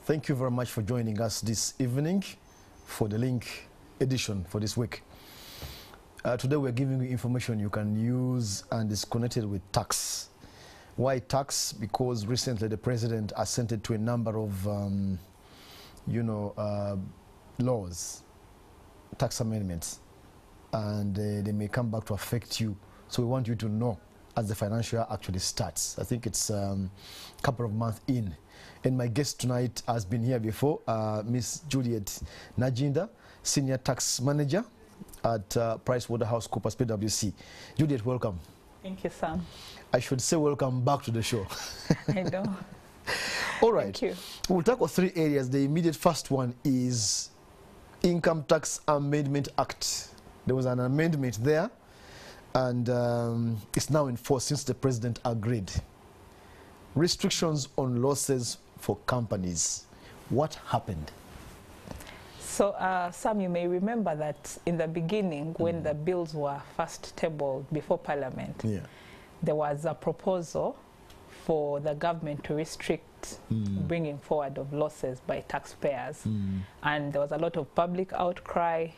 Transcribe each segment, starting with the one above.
Thank you very much for joining us this evening for the link edition for this week. Today we're giving you information you can use and is connected with tax. Why tax? Because recently the president assented to a number of laws, tax amendments, and they may come back to affect you. So we want you to know as the financial year actually starts. I think it's a couple of months in. And my guest tonight has been here before, Miss Juliet Nagginda, Senior Tax Manager at PricewaterhouseCoopers, PwC. Juliet, welcome. Thank you, Sam. I should say welcome back to the show. I know. All right. Thank you. We'll tackle three areas. The immediate first one is Income Tax Amendment Act. There was an amendment there, and it's now in force since the president agreed. Restrictions on losses for companies. What happened? So, Sam, you may remember that in the beginning, when the bills were first tabled before Parliament, there was a proposal for the government to restrict bringing forward of losses by taxpayers. And there was a lot of public outcry,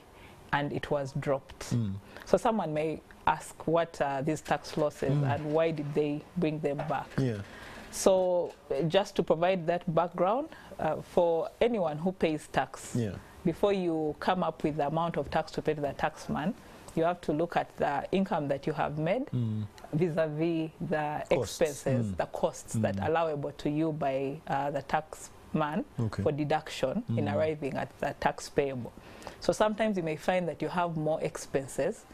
and it was dropped. So someone may ask, what are these tax losses and why did they bring them back? So just to provide that background, for anyone who pays tax, before you come up with the amount of tax to pay to the taxman, you have to look at the income that you have made vis-a-vis the expenses, the costs that are allowable to you by the taxman for deduction in arriving at the tax payable. So sometimes you may find that you have more expenses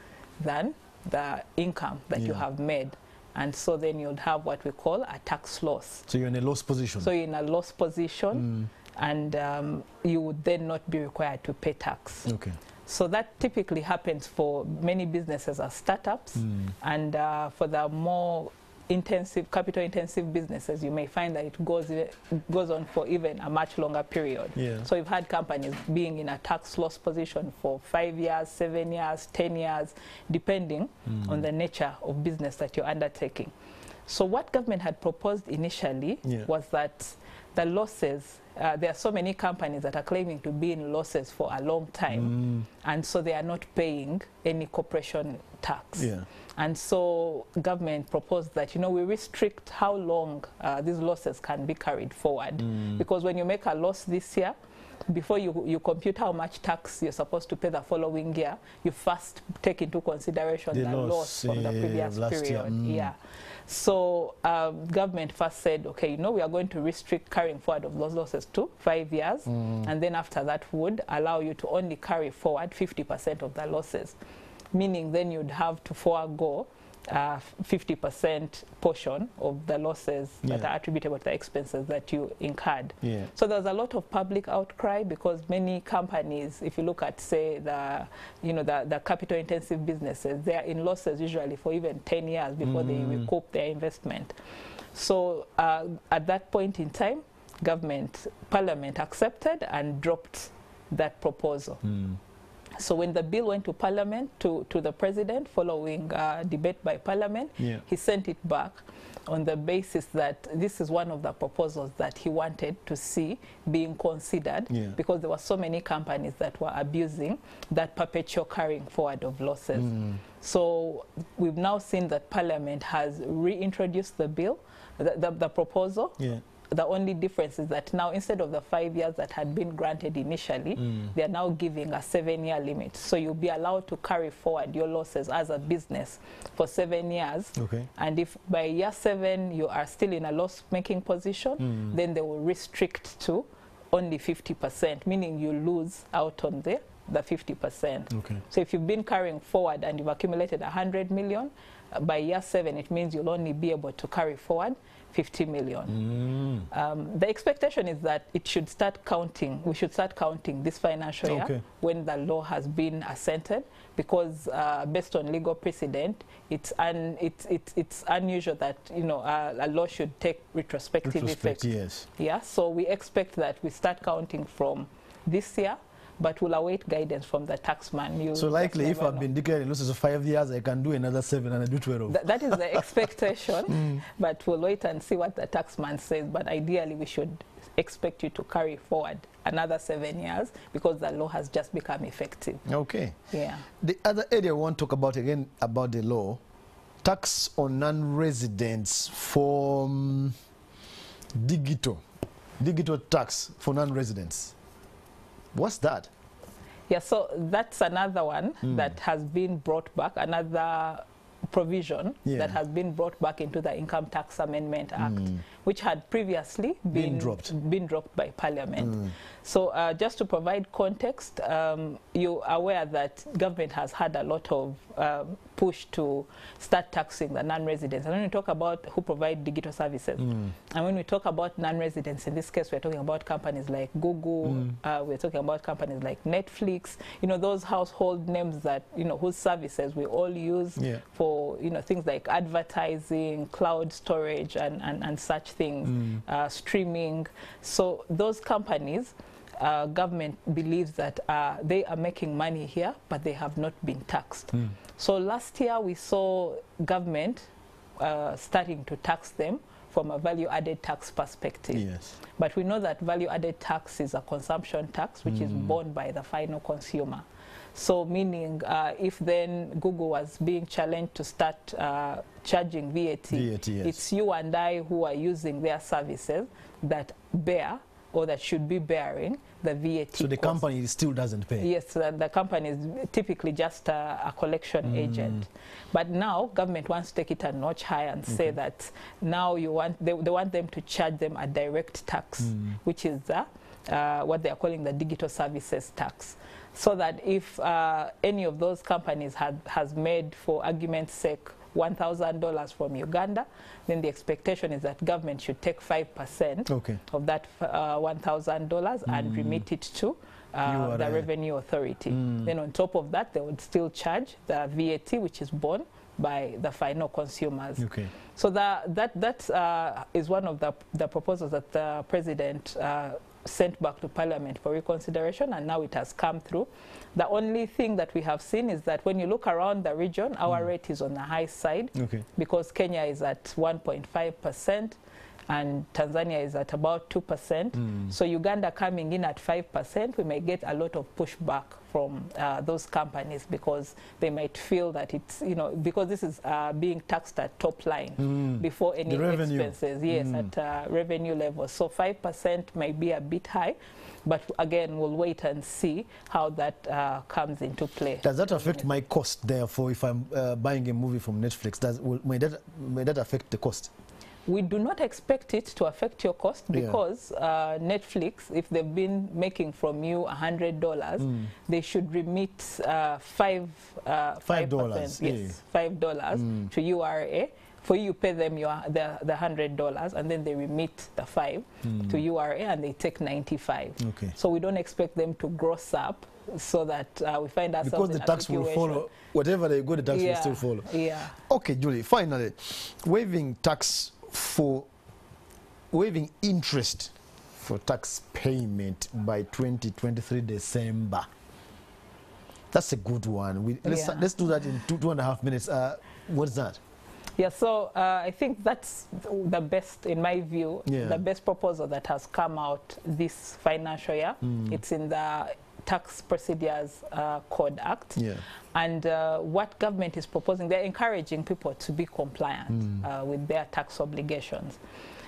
than the income that you have made. And so then you'd have what we call a tax loss. So you're in a loss position. So you're in a loss position, and you would then not be required to pay tax. So that typically happens for many businesses as startups, and for the more intensive, capital-intensive businesses, you may find that it goes on for even a much longer period. So you've had companies being in a tax loss position for 5 years, 7 years, 10 years, depending on the nature of business that you're undertaking. So what government had proposed initially was that the losses, there are so many companies that are claiming to be in losses for a long time, and so they are not paying any corporation tax. And so government proposed that, we restrict how long these losses can be carried forward. Because when you make a loss this year, before you compute how much tax you're supposed to pay the following year, you first take into consideration the loss from the previous period. So government first said, okay, we are going to restrict carrying forward of those losses to 5 years, and then after that would allow you to only carry forward 50% of the losses, meaning then you'd have to forego 50% portion of the losses that are attributable to the expenses that you incurred. So there's a lot of public outcry because many companies, if you look at, say, the capital-intensive businesses, they are in losses usually for even 10 years before they recoup their investment. So at that point in time, Parliament accepted and dropped that proposal. So when the bill went to Parliament, to the President, following debate by Parliament, he sent it back on the basis that this is one of the proposals that he wanted to see being considered, because there were so many companies that were abusing that perpetual carrying forward of losses. So we've now seen that Parliament has reintroduced the bill, the proposal. The only difference is that now, instead of the 5 years that had been granted initially, they are now giving a 7-year limit. So you'll be allowed to carry forward your losses as a business for 7 years. And if by year 7 you are still in a loss-making position, then they will restrict to only 50%, meaning you lose out on the 50%. So if you've been carrying forward and you've accumulated 100 million, by year 7 it means you'll only be able to carry forward 50 million. The expectation is that it should start counting. We should start counting this financial year when the law has been assented, because based on legal precedent, it's unusual that a law should take retrospective effect. So we expect that we start counting from this year, but we'll await guidance from the taxman. So likely, if I've been declaring losses of 5 years, I can do another 7 and I do 12. That is the expectation, but we'll wait and see what the taxman says. But ideally, we should expect you to carry forward another 7 years because the law has just become effective. Okay. Yeah. The other area I want to talk about again about the law, tax on non-residents for digital tax for non-residents. What's that? Yeah, so that's another one that has been brought back, another provision that has been brought back into the Income Tax Amendment Act, which had previously been dropped by Parliament. So just to provide context, you're aware that government has had a lot of push to start taxing the non-residents. And when we talk about who provide digital services, and when we talk about non-residents, in this case, we're talking about companies like Google, we're talking about companies like Netflix, you know, those household names that, you know, whose services we all use for, you know, things like advertising, cloud storage, and such things, streaming. So those companies, government believes that they are making money here, but they have not been taxed. So last year we saw government starting to tax them from a value-added tax perspective. Yes. But we know that value-added tax is a consumption tax, which is borne by the final consumer. So meaning if then Google was being challenged to start charging VAT, it's you and I who are using their services that bear or that should be bearing the VAT. So the company still doesn't pay? Yes, the company is typically just a collection agent. But now government wants to take it a notch higher and say that now they want them to charge them a direct tax, which is what they are calling the digital services tax. So that if any of those companies has made, for argument's sake, $1,000 from Uganda, then the expectation is that government should take 5% of that $1,000 and remit it to the Revenue Authority. Then on top of that, they would still charge the VAT, which is borne by the final consumers. So that is one of the proposals that the President sent back to Parliament for reconsideration, and now it has come through. The only thing that we have seen is that when you look around the region, our rate is on the high side because Kenya is at 1.5% and Tanzania is at about 2%. So Uganda coming in at 5%, we may get a lot of pushback from those companies because they might feel that it's, you know, because this is being taxed at top line before any expenses. Yes, at revenue level. So 5% may be a bit high, but again, we'll wait and see how that comes into play. Does that affect my cost, therefore, if I'm buying a movie from Netflix? May that affect the cost? We do not expect it to affect your cost because Netflix, if they've been making from you $100, they should remit $5 to URA. For you pay them the $100, and then they remit the $5 to URA, and they take $95. So we don't expect them to gross up, so that we find ourselves because the tax will follow. Whatever they go, the tax will still follow. Okay, Julie. Finally, waiving interest for tax payment by 2023 December. That's a good one. Let's do that in two and a half minutes. What's that? Yeah, so I think that's the best, in my view, the best proposal that has come out this financial year. It's in the Tax Procedures Code Act. And what government is proposing, they're encouraging people to be compliant with their tax obligations.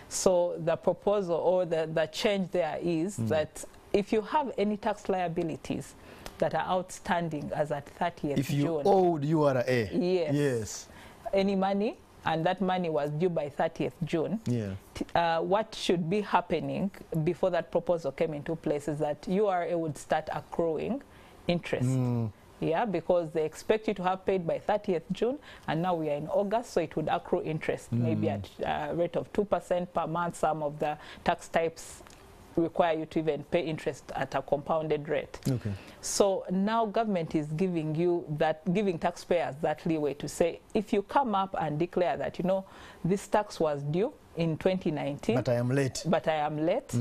So the proposal or the change there is that if you have any tax liabilities that are outstanding as at 30th June. If you owed URA. Yes. Any money, and that money was due by 30th June, what should be happening before that proposal came into place is that URA would start accruing interest. Because they expect you to have paid by 30th June, and now we are in August, so it would accrue interest, maybe at a rate of 2% per month. Some of the tax types require you to even pay interest at a compounded rate. So now government is giving taxpayers that leeway to say, if you come up and declare that, you know, this tax was due in 2019, but I am late,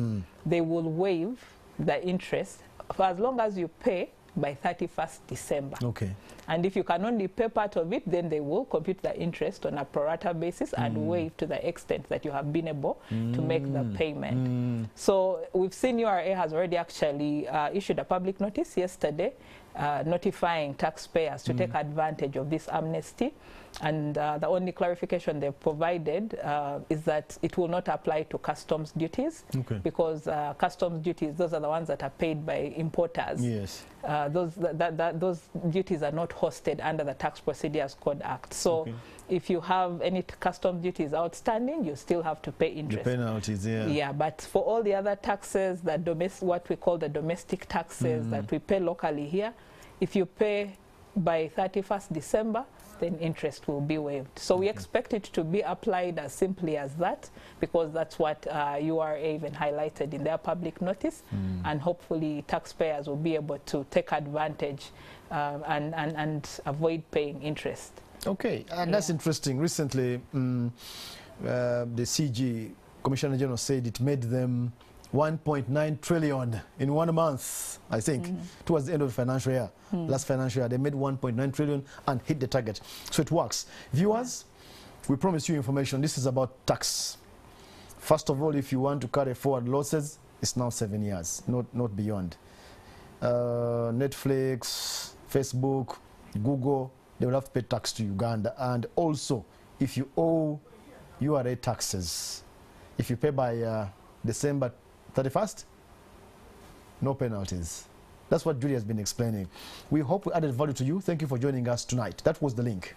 they will waive the interest for as long as you pay by 31st December. Okay. And if you can only pay part of it, then they will compute the interest on a pro rata basis and waive to the extent that you have been able to make the payment. So we've seen URA has already actually issued a public notice yesterday notifying taxpayers to take advantage of this amnesty. And the only clarification they've provided is that it will not apply to customs duties, because customs duties, those are the ones that are paid by importers. Yes. Those duties are not hosted under the Tax Procedures Code Act. So if you have any customs duties outstanding, you still have to pay interest. The penalties, yeah. Yeah, but for all the other taxes, what we call the domestic taxes that we pay locally here, if you pay by 31st December, then interest will be waived. So we expect it to be applied as simply as that, because that's what URA even highlighted in their public notice, and hopefully taxpayers will be able to take advantage and avoid paying interest. Okay, and that's interesting. Recently, the CG, Commissioner General, said it made them 1.9 trillion in 1 month, I think, towards the end of the financial year. Last financial year, they made 1.9 trillion and hit the target. So it works. Viewers, we promise you information. This is about tax. First of all, if you want to carry forward losses, it's now 7 years, not beyond. Netflix, Facebook, Google, they will have to pay tax to Uganda. And also, if you owe URA taxes, if you pay by December 31st, no penalties. That's what Julie has been explaining. We hope we added value to you. Thank you for joining us tonight. That was the link.